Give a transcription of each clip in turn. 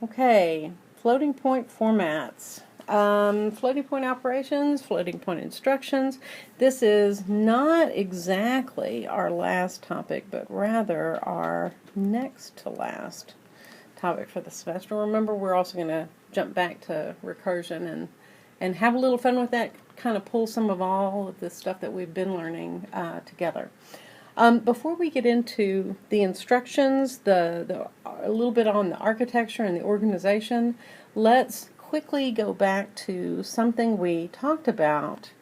Okay, floating point formats. Floating point operations, floating point instructions. This is not exactly our last topic, but rather our next to last topic for the semester. Remember, we're also going to jump back to recursion and have a little fun with that, kind of pull some of all of the stuff that we've been learning together. Before we get into the instructions, a little bit on the architecture and the organization, let's quickly go back to something we talked about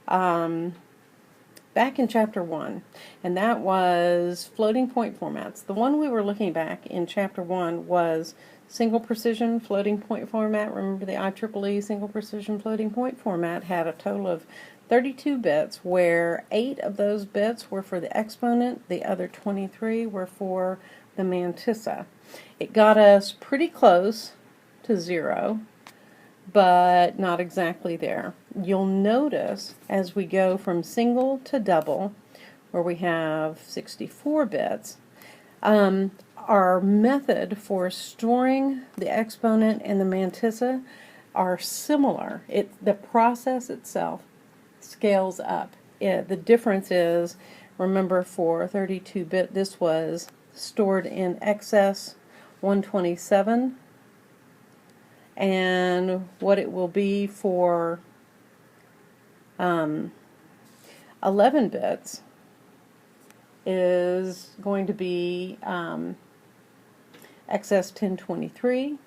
back in Chapter 1, and that was floating point formats. The one we were looking back in Chapter 1 was single precision floating point format. Remember, the IEEE single precision floating point format had a total of 32 bits, where 8 of those bits were for the exponent, the other 23 were for the mantissa. It got us pretty close to 0, but not exactly there. You'll notice as we go from single to double, where we have 64 bits, our method for storing the exponent and the mantissa are similar. The process itself scales up. The difference is, remember, for 32-bit, this was stored in excess 127, and what it will be for 11 bits is going to be excess 1023.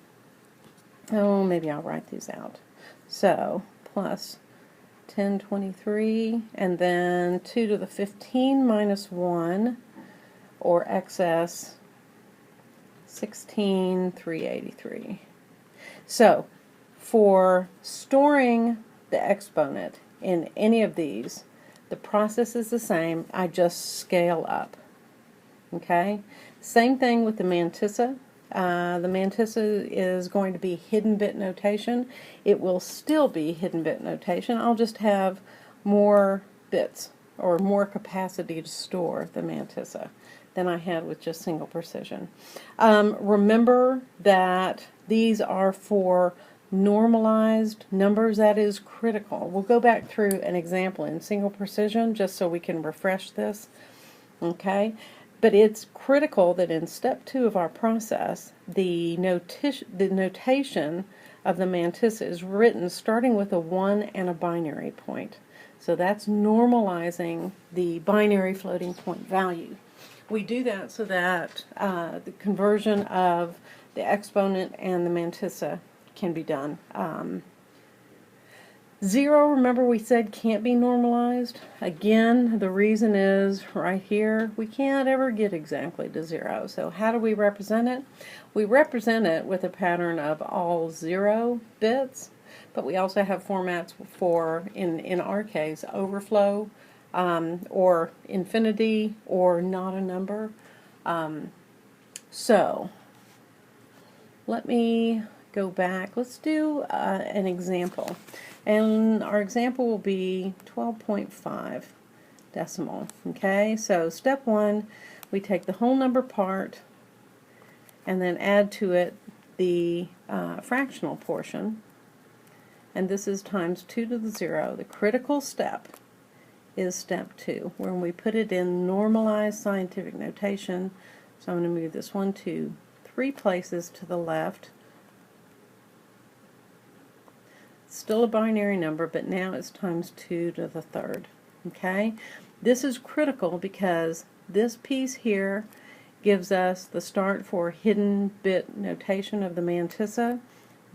Oh, maybe I'll write these out. So, plus 1023, and then 2 to the 15 minus 1, or excess 16383. So, for storing the exponent in any of these, the process is the same. I just scale up. Okay? Same thing with the mantissa. The mantissa is going to be hidden bit notation. It will still be hidden bit notation. I'll just have more bits or more capacity to store the mantissa than I had with just single precision. Remember that these are for normalized numbers. That is critical. We'll go back through an example in single precision just so we can refresh this. Okay? But it's critical that in step 2 of our process, the notation of the mantissa is written starting with a 1 and a binary point. So that's normalizing the binary floating point value. We do that so that the conversion of the exponent and the mantissa can be done. 0, remember we said, can't be normalized. Again, the reason is right here, we can't ever get exactly to 0. So how do we represent it? We represent it with a pattern of all 0 bits, but we also have formats for, in our case, overflow, or infinity, or not a number. So let me go back. Let's do an example. And our example will be 12.5 decimal. Okay, so step 1, we take the whole number part and then add to it the fractional portion. And this is times 2 to the 0. The critical step is step 2, where we put it in normalized scientific notation. So I'm going to move this 1, 2, 3 places to the left. Still a binary number, but now it's times 2 to the 3rd. Okay? This is critical because this piece here gives us the start for hidden bit notation of the mantissa.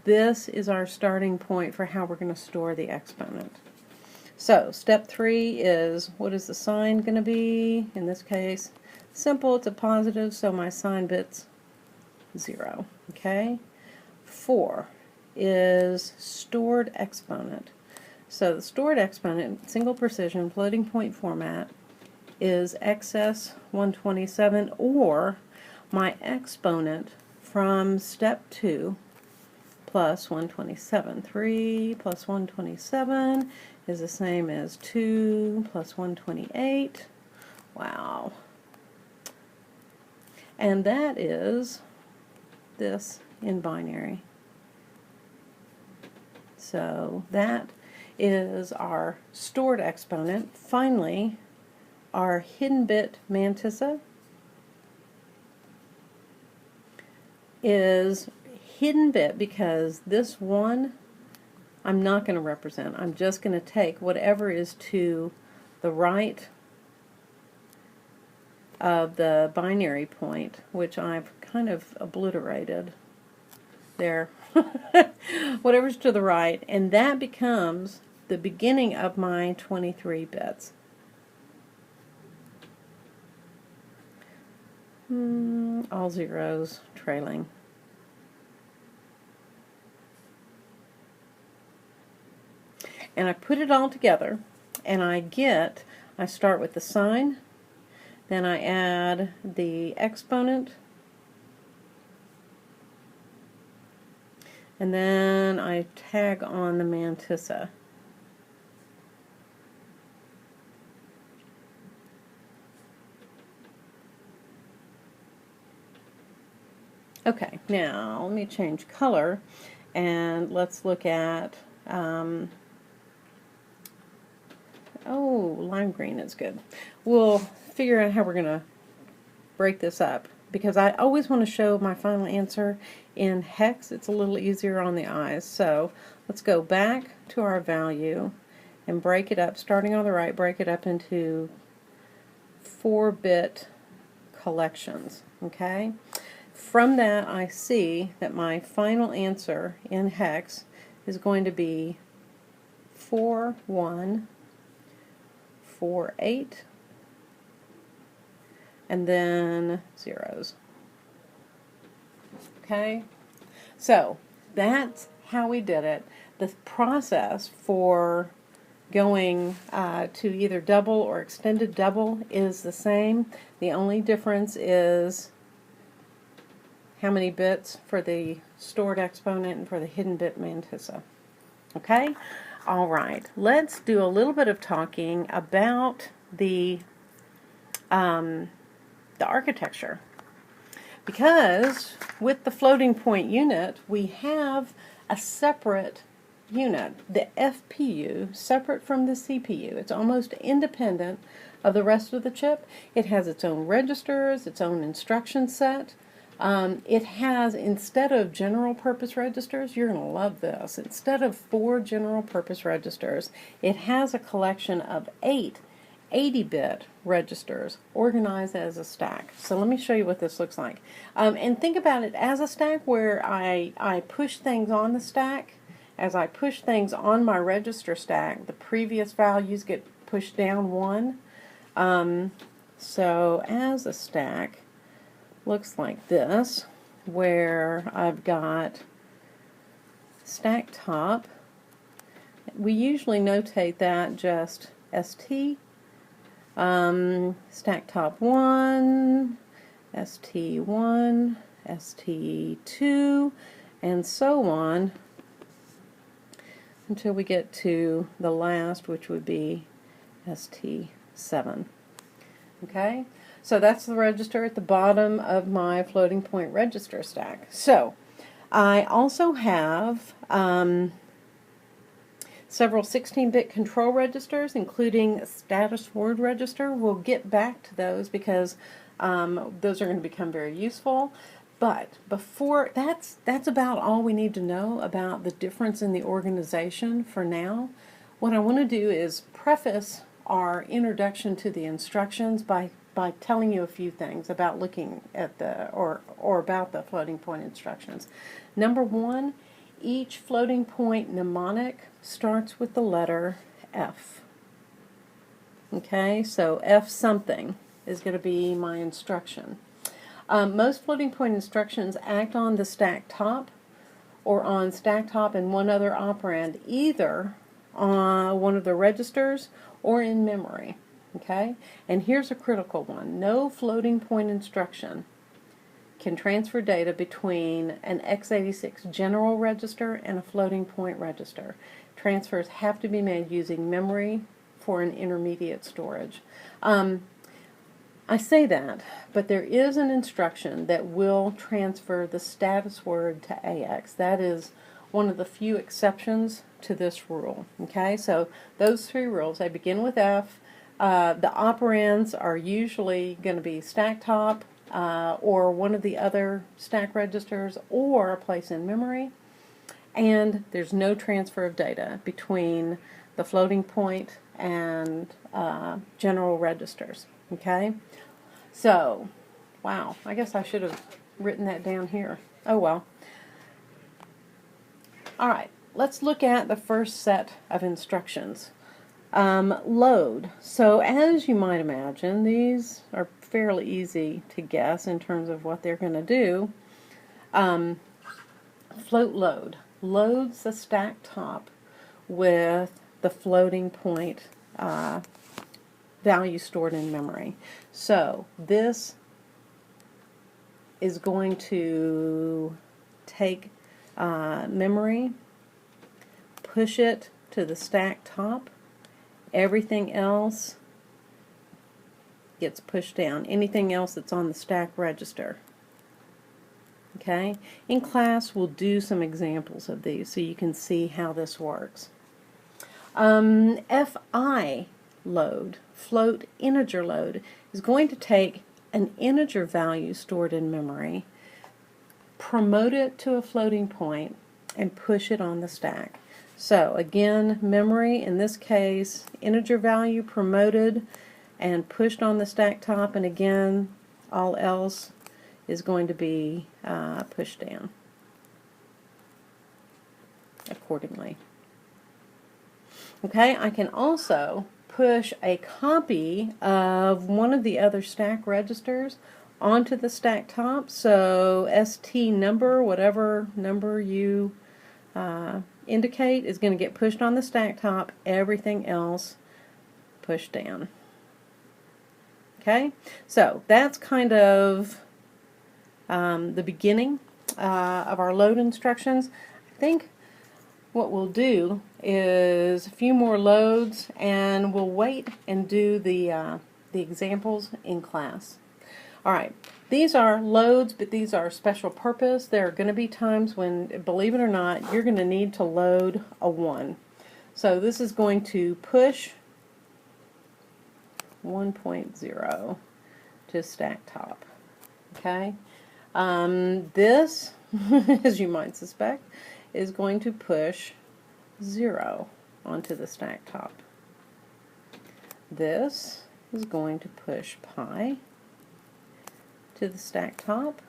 This is our starting point for how we're going to store the exponent. So, step 3 is, what is the sign going to be? In this case, simple, it's a positive, so my sign bit's 0. Okay? 4 is stored exponent. So the stored exponent, single precision, floating point format, is excess 127, or my exponent from step 2 plus 127. 3 plus 127 is the same as 2 plus 128. Wow. And that is this in binary. So that is our stored exponent. Finally, our hidden bit mantissa is hidden bit because this one I'm not going to represent. I'm just going to take whatever is to the right of the binary point, which I've kind of obliterated there. Whatever's to the right, and that becomes the beginning of my 23 bits. All zeros trailing. And I put it all together, and I start with the sign, then I add the exponent, and then I tag on the mantissa. Okay, now let me change color, and let's look at, oh, lime green is good. We'll figure out how we're going to break this up, because I always want to show my final answer in hex. It's a little easier on the eyes. So let's go back to our value and break it up, starting on the right, break it up into 4-bit collections. Okay? From that, I see that my final answer in hex is going to be 4148, and then zeros. Okay, so that's how we did it. The process for going to either double or extended double is the same. The only difference is how many bits for the stored exponent and for the hidden bit mantissa. Okay? All right. Let's do a little bit of talking about the architecture. Because with the floating point unit, we have a separate unit, the FPU, separate from the CPU. It's almost independent of the rest of the chip. It has its own registers, its own instruction set. It has, instead of general purpose registers, you're going to love this, instead of 4 general purpose registers, it has a collection of 8 80-bit registers organized as a stack. So let me show you what this looks like. And think about it as a stack where I push things on the stack. As I push things on my register stack, the previous values get pushed down 1. So as a stack, looks like this, where I've got stack top. We usually notate that just ST, stack top 1, ST1, ST2, and so on until we get to the last, which would be ST7. Okay? So that's the register at the bottom of my floating point register stack. So I also have several 16-bit control registers, including a status word register. We'll get back to those because those are going to become very useful. But before that's about all we need to know about the difference in the organization for now. What I want to do is preface our introduction to the instructions by telling you a few things about looking at or about the floating point instructions. Number 1, each floating point mnemonic starts with the letter F. Okay, so F something is going to be my instruction. Most floating point instructions act on the stack top or on stack top and one other operand, either on one of the registers or in memory. Okay, and here's a critical one. No floating point instruction can transfer data between an x86 general register and a floating point register. Transfers have to be made using memory for an intermediate storage. I say that, but there is an instruction that will transfer the status word to AX. That is one of the few exceptions to this rule. Okay, so those three rules, they begin with F. The operands are usually going to be stack top or one of the other stack registers or a place in memory. And there's no transfer of data between the floating point and general registers. Okay, so wow, I guess I should have written that down here. Oh well. All right, let's look at the first set of instructions. Load. So as you might imagine, these are fairly easy to guess in terms of what they're going to do. Float load loads the stack top with the floating point value stored in memory. So this is going to take memory, push it to the stack top. Everything else gets pushed down. Anything else that's on the stack register. Okay? In class, we'll do some examples of these so you can see how this works. FI load, float integer load, is going to take an integer value stored in memory, promote it to a floating point, and push it on the stack. So again, memory, in this case, integer value promoted and pushed on the stack top, and again, all else is going to be pushed down accordingly. Okay, I can also push a copy of one of the other stack registers onto the stack top. So ST number, whatever number you indicate, is going to get pushed on the stack top, everything else pushed down. Okay, so that's kind of the beginning of our load instructions. I think what we'll do is a few more loads, and we'll wait and do the examples in class. All right, these are loads, but these are special purpose. There are going to be times when, believe it or not, you're going to need to load a 1. So this is going to push 1.0 to stack top. Okay, this, as you might suspect, is going to push 0 onto the stack top. This is going to push pi to the stack top.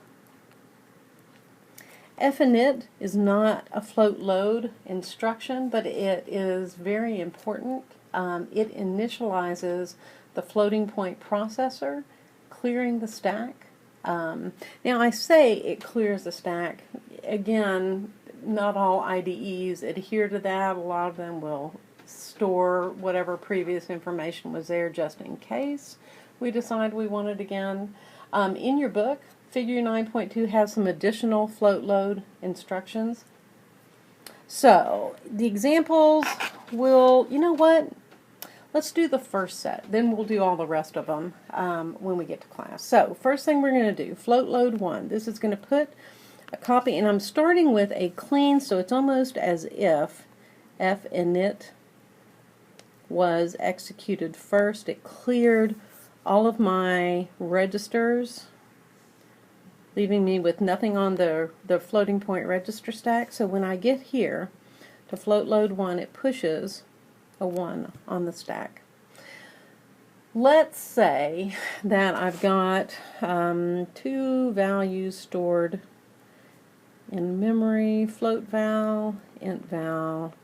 F init is not a float load instruction, but it is very important. It initializes the floating point processor, clearing the stack. Now I say it clears the stack. Again, not all IDEs adhere to that. A lot of them will store whatever previous information was there just in case we decide we want it again. In your book, Figure 9.2 has some additional float load instructions. So the examples will, you know what? Let's do the first set, then we'll do all the rest of them when we get to class. So first thing we're going to do, float load 1. This is going to put a copy, and I'm starting with a clean, so it's almost as if F init was executed first. It cleared all of my registers, leaving me with nothing on the floating point register stack. So when I get here to float load 1, it pushes a 1 on the stack. Let's say that I've got 2 values stored in memory, float val, int val,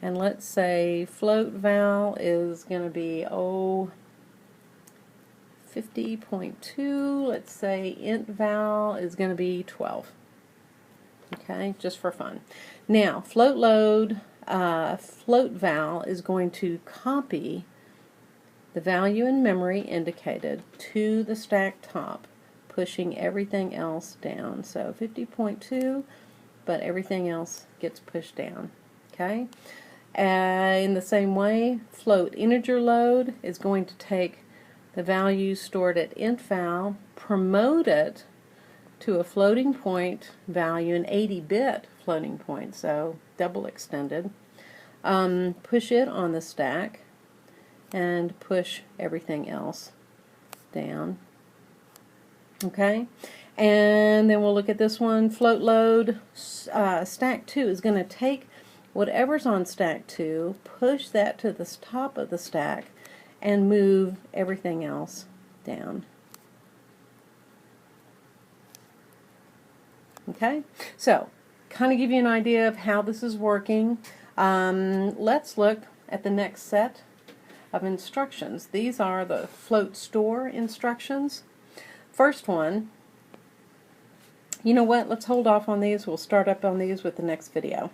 and let's say float val is going to be 50.2. Let's say int val is going to be 12. Okay, just for fun. Now, float load, float val is going to copy the value in memory indicated to the stack top, pushing everything else down. So 50.2, but everything else gets pushed down. Okay. In the same way, float integer load is going to take the value stored at int_val, promote it to a floating point value, an 80-bit floating point, so double extended. Push it on the stack and push everything else down. Okay, and then we'll look at this one. Float load. Stack 2 is going to take whatever's on stack 2, push that to the top of the stack, and move everything else down. Okay, so kind of give you an idea of how this is working. Let's look at the next set of instructions. These are the float store instructions. First one, you know what, let's hold off on these. We'll start up on these with the next video.